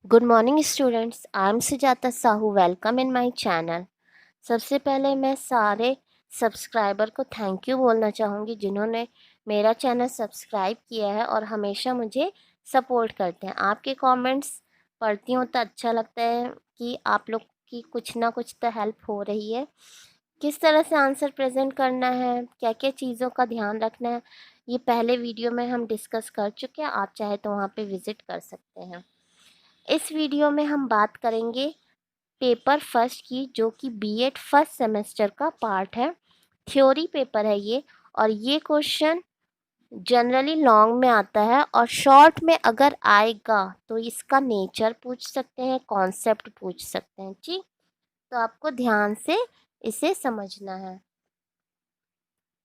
Good morning students, I am Sujata Sahu. Welcome in my channel. सबसे पहले मैं सारे सब्सक्राइबर को थैंक यू बोलना चाहूँगी जिन्होंने मेरा चैनल सब्सक्राइब किया है और हमेशा मुझे सपोर्ट करते हैं। आपके कमेंट्स पढ़ती हूँ तो अच्छा लगता है कि आप लोग की कुछ ना कुछ तो हेल्प हो रही है। किस तरह से आंसर प्रेजेंट करना है, क्या क्या चीज़ों का ध्यान रखना है, ये पहले वीडियो में हम डिस्कस कर चुके हैं। आप चाहे तो वहाँ पे विज़िट कर सकते हैं। इस वीडियो में हम बात करेंगे पेपर फर्स्ट की, जो कि बीएड फर्स्ट सेमेस्टर का पार्ट है। थ्योरी पेपर है ये, और ये क्वेश्चन जनरली लॉन्ग में आता है और शॉर्ट में अगर आएगा तो इसका नेचर पूछ सकते हैं, कॉन्सेप्ट पूछ सकते हैं। जी, तो आपको ध्यान से इसे समझना है।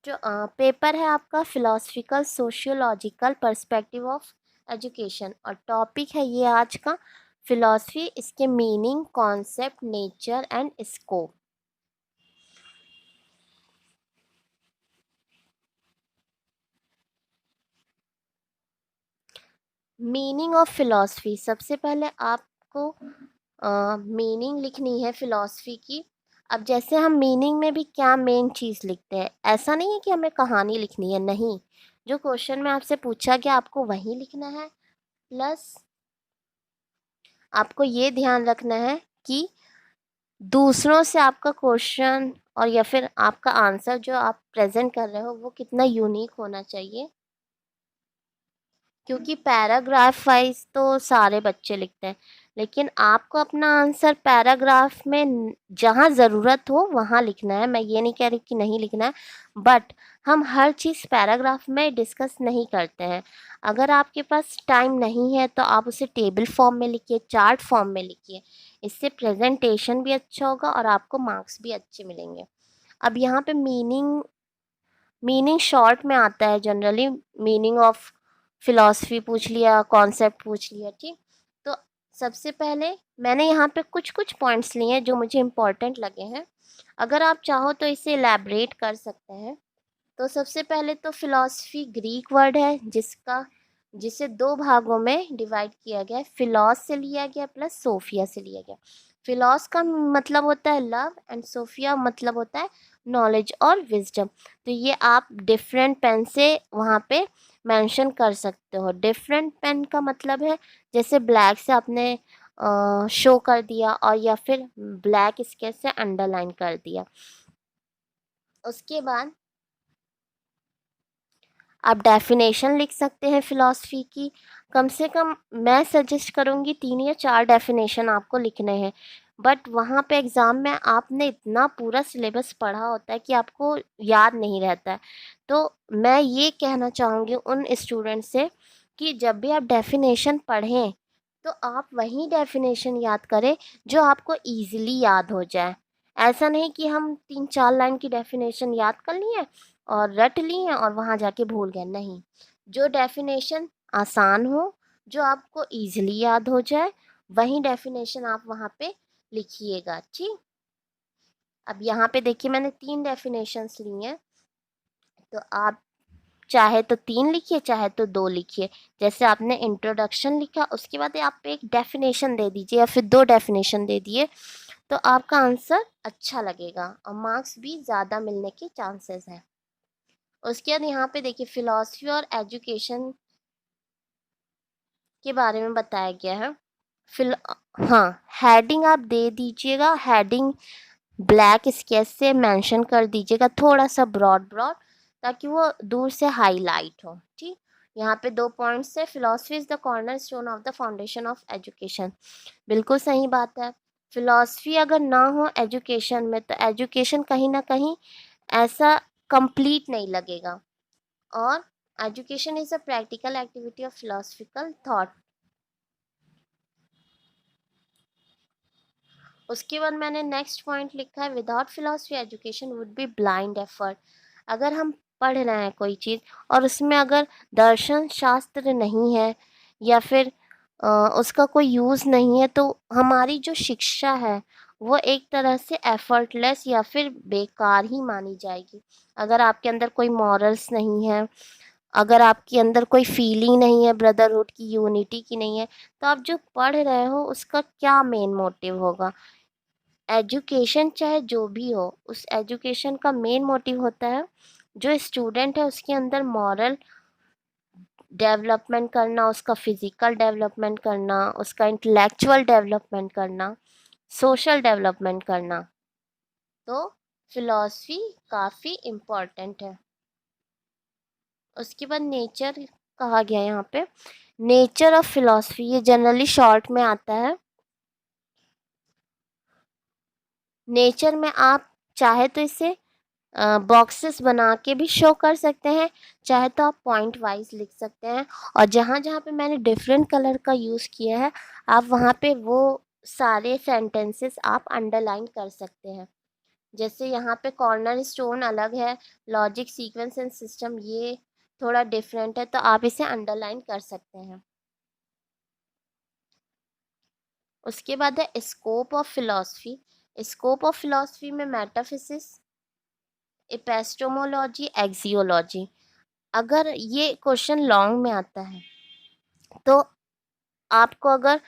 जो पेपर है आपका philosophical sociological perspective of education, और टॉपिक है ये आज का फिलॉसफी, इसके meaning, concept, nature and scope. Meaning of philosophy, सबसे पहले आपको मीनिंग लिखनी है फिलॉसफी की। अब जैसे हम मीनिंग में भी क्या मेन चीज़ लिखते हैं, ऐसा नहीं है कि हमें कहानी लिखनी है, नहीं। जो क्वेश्चन में आपसे पूछा गया आपको वही लिखना है। प्लस आपको ये ध्यान रखना है कि दूसरों से आपका क्वेश्चन और या फिर आपका आंसर जो आप प्रेजेंट कर रहे हो वो कितना यूनिक होना चाहिए। क्योंकि पैराग्राफ वाइज तो सारे बच्चे लिखते हैं, लेकिन आपको अपना आंसर पैराग्राफ में जहाँ ज़रूरत हो वहाँ लिखना है। मैं ये नहीं कह रही कि नहीं लिखना है, बट हम हर चीज़ पैराग्राफ में डिस्कस नहीं करते हैं। अगर आपके पास टाइम नहीं है तो आप उसे टेबल फॉर्म में लिखिए, चार्ट फॉर्म में लिखिए। इससे प्रेजेंटेशन भी अच्छा होगा और आपको मार्क्स भी अच्छे मिलेंगे। अब यहाँ पे मीनिंग मीनिंग शॉर्ट में आता है जनरली। मीनिंग ऑफ फिलॉसफी पूछ लिया, कॉन्सेप्ट पूछ लिया, ठीक। तो सबसे पहले मैंने यहाँ पे कुछ कुछ पॉइंट्स लिए हैं जो मुझे इम्पोर्टेंट लगे हैं। अगर आप चाहो तो इसे एलैबोरेट कर सकते हैं। तो सबसे पहले तो फिलॉसफी ग्रीक वर्ड है जिसे दो भागों में डिवाइड किया गया है। फिलॉस से लिया गया प्लस सोफिया से लिया गया। फिलॉस का मतलब होता है लव एंड सोफिया मतलब होता है नॉलेज और विजडम। तो ये आप डिफरेंट पेन से वहाँ पे मेंशन कर सकते हो। डिफरेंट पेन का मतलब है जैसे ब्लैक से आपने शो कर दिया, और या फिर ब्लैक स्केच से अंडरलाइन कर दिया। उसके बाद आप डेफिनेशन लिख सकते हैं फ़िलॉसफ़ी की। कम से कम मैं सजेस्ट करूँगी 3 या 4 डेफिनेशन आपको लिखने हैं। बट वहाँ पे एग्ज़ाम में आपने इतना पूरा सिलेबस पढ़ा होता है कि आपको याद नहीं रहता है। तो मैं ये कहना चाहूँगी उन स्टूडेंट से कि जब भी आप डेफिनेशन पढ़ें तो आप वही डेफिनेशन याद करें जो आपको ईज़िली याद हो जाए। ऐसा नहीं कि हम 3-4 लाइन की डेफिनेशन याद कर लिए और रट ली हैं और वहाँ जाके भूल गए, नहीं। जो डेफिनेशन आसान हो, जो आपको ईज़िली याद हो जाए, वही डेफिनेशन आप वहाँ पे लिखिएगा, ठीक। अब यहाँ पे देखिए मैंने 3 डेफिनेशंस ली हैं, तो आप चाहे तो 3 लिखिए, चाहे तो 2 लिखिए। जैसे आपने इंट्रोडक्शन लिखा, उसके बाद आप एक डेफिनेशन दे दीजिए या फिर 2 डेफिनेशन दे दिए, तो आपका आंसर अच्छा लगेगा और मार्क्स भी ज़्यादा मिलने के चांसेस हैं। उसके बाद यहाँ पे देखिए फिलॉसफी और एजुकेशन के बारे में बताया गया है। फिल हाँ, हेडिंग आप दे दीजिएगा। हेडिंग ब्लैक स्केच से मेंशन कर दीजिएगा, थोड़ा सा ब्रॉड ब्रॉड, ताकि वो दूर से हाईलाइट हो, ठीक। यहाँ पे 2 पॉइंट्स है। Philosophy is the corner stone of the foundation of education. बिल्कुल सही बात है। फिलॉसफी अगर ना हो एजुकेशन में तो एजुकेशन कहीं ना कहीं ऐसा कंप्लीट नहीं लगेगा। और education is a practical activity of philosophical thought. उसके बाद मैंने नेक्स्ट पॉइंट लिखा है, without philosophy education would be blind effort. अगर हम पढ़ रहे हैं कोई चीज़ और उसमें अगर दर्शन शास्त्र नहीं है या फिर उसका कोई यूज़ नहीं है, तो हमारी जो शिक्षा है वो एक तरह से एफर्टलेस या फिर बेकार ही मानी जाएगी। अगर आपके अंदर कोई मॉरल्स नहीं है, अगर आपके अंदर कोई फीलिंग नहीं है ब्रदरहुड की, यूनिटी की नहीं है, तो आप जो पढ़ रहे हो उसका क्या मेन मोटिव होगा? एजुकेशन चाहे जो भी हो, उस एजुकेशन का मेन मोटिव होता है जो स्टूडेंट है उसके अंदर मॉरल डेवलपमेंट करना, उसका फिजिकल डेवलपमेंट करना, उसका इंटेलेक्चुअल डेवलपमेंट करना, सोशल डेवलपमेंट करना। तो फिलॉसफी काफ़ी इम्पोर्टेंट है। उसके बाद नेचर कहा गया यहाँ पे, नेचर ऑफ फिलॉसफी, ये जनरली शॉर्ट में आता है। नेचर में आप चाहे तो इसे बॉक्सेस बना के भी शो कर सकते हैं, चाहे तो आप पॉइंट वाइज लिख सकते हैं। और जहाँ जहाँ पे मैंने डिफरेंट कलर का यूज़ किया है, आप वहाँ पे वो सारे सेंटेंसेस आप अंडरलाइन कर सकते हैं। जैसे यहाँ पे कॉर्नर स्टोन अलग है, लॉजिक सीक्वेंस एंड सिस्टम ये थोड़ा डिफरेंट है, तो आप इसे अंडरलाइन कर सकते हैं। उसके बाद है scope of philosophy. Scope of philosophy में मेटाफिजिक्स, एपिस्टेमोलॉजी, एक्सियोलॉजी। अगर ये क्वेश्चन लॉन्ग में आता है तो आपको अगर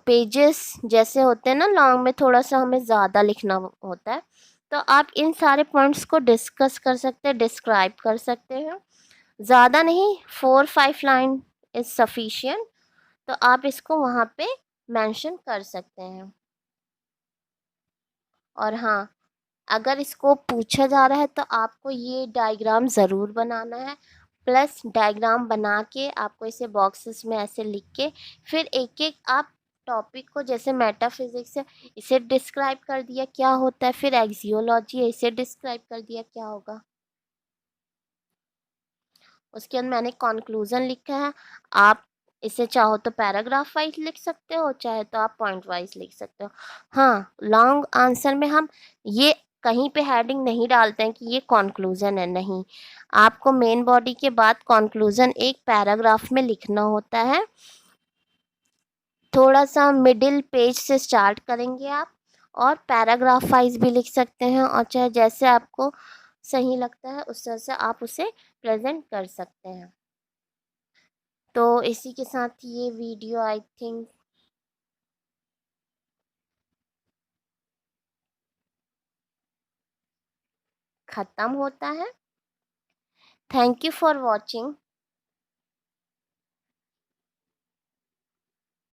पेजेस जैसे होते हैं ना लॉन्ग में, थोड़ा सा हमें ज़्यादा लिखना होता है, तो आप इन सारे पॉइंट्स को डिस्कस कर सकते हैं, डिस्क्राइब कर सकते हैं। ज़्यादा नहीं, 4-5 लाइन इज़ सफिशिएंट। तो आप इसको वहाँ पे मेंशन कर सकते हैं। और हाँ, अगर इसको पूछा जा रहा है तो आपको ये डायग्राम ज़रूर बनाना है, प्लस डायग्राम बना के आपको इसे बॉक्सेस में ऐसे लिख के फिर एक एक आप टॉपिक को, जैसे मेटाफिजिक्स है इसे डिस्क्राइब कर दिया क्या होता है, फिर एक्सियोलॉजी है इसे डिस्क्राइब कर दिया क्या होगा। उसके अंदर मैंने कंक्लूजन लिखा है। आप इसे चाहो तो पैराग्राफ वाइज लिख सकते हो, चाहे तो आप पॉइंट वाइज लिख सकते हो। हाँ, लॉन्ग आंसर में हम ये कहीं पे हेडिंग नहीं डालते हैं कि ये कंक्लूजन है, नहीं। आपको मेन बॉडी के बाद कंक्लूजन एक पैराग्राफ में लिखना होता है। थोड़ा सा मिडिल पेज से स्टार्ट करेंगे आप, और पैराग्राफ वाइज भी लिख सकते हैं, और चाहे जैसे आपको सही लगता है उस तरह से आप उसे प्रेजेंट कर सकते हैं। तो इसी के साथ ये वीडियो आई थिंक ख़त्म होता है। Thank you for watching.